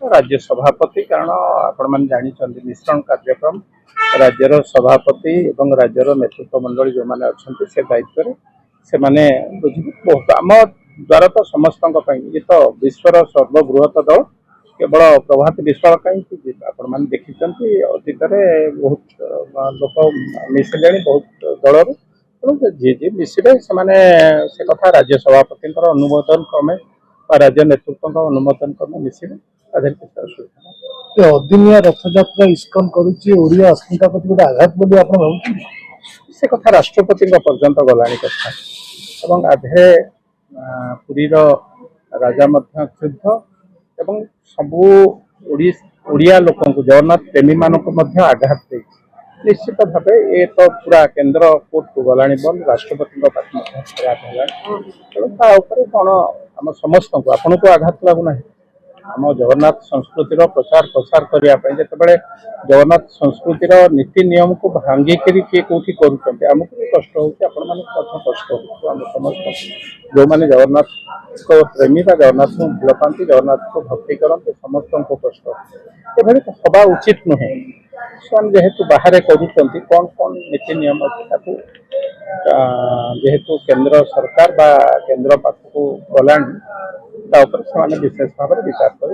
राज्य सभापति कारण आपण मैंने जानते मिश्रण कार्यक्रम राज्यर सभापति एवं राज्यर नेतृत्व मंडली जो मैंने अच्छा से दायित्व से मैंने बुझे बहुत आम द्वारा तो समस्त ये तो विश्वर सर्वबृहत दल केवल प्रभात विश्वास कहीं आपण मैंने देखी अतीत बहुत लोक मिसिले बहुत दल तेणु जी जी मिसिले से कथा राज्य सभापति अनुमोदन क्रमे राज्य नेतृत्व अनुमोदन क्रमे मिसिले अदिनिया रथयात्रा इस्कन करिया अस्मिता प्रति गोटे आघात बोली आप से कथा राष्ट्रपति पर्यंत गला कथा एवं आधे पुरी राजा क्षुब्ध एवं सबू ओडिया लोक जगन्नाथ प्रेमी मानक आघात दे निश्चित भाव ये तो पूरा केन्द्र कोर्ट को गला बल राष्ट्रपति तेणु कौन आम समस्त को आपन को आघात लगुना आम जगन्नाथ संस्कृतिर प्रचार प्रसार करने जिते जगन्नाथ संस्कृतिर नीति नियम को भांगिक किए कौटी करमको भी कष्ट होने कष्ट हो समस्त जो मैंने जगन्नाथ को प्रेमी जगन्नाथ को भल पाती जगन्नाथ को भक्ति करते समस्त को कष्ट ये हवा उचित नुहे जेहेतु बाहर करुँच कौन कौन नीति नियम अच्छी जेहेतु केंद्र सरकार बा केंद्र पाखक गला विशेष भाव में विचार कर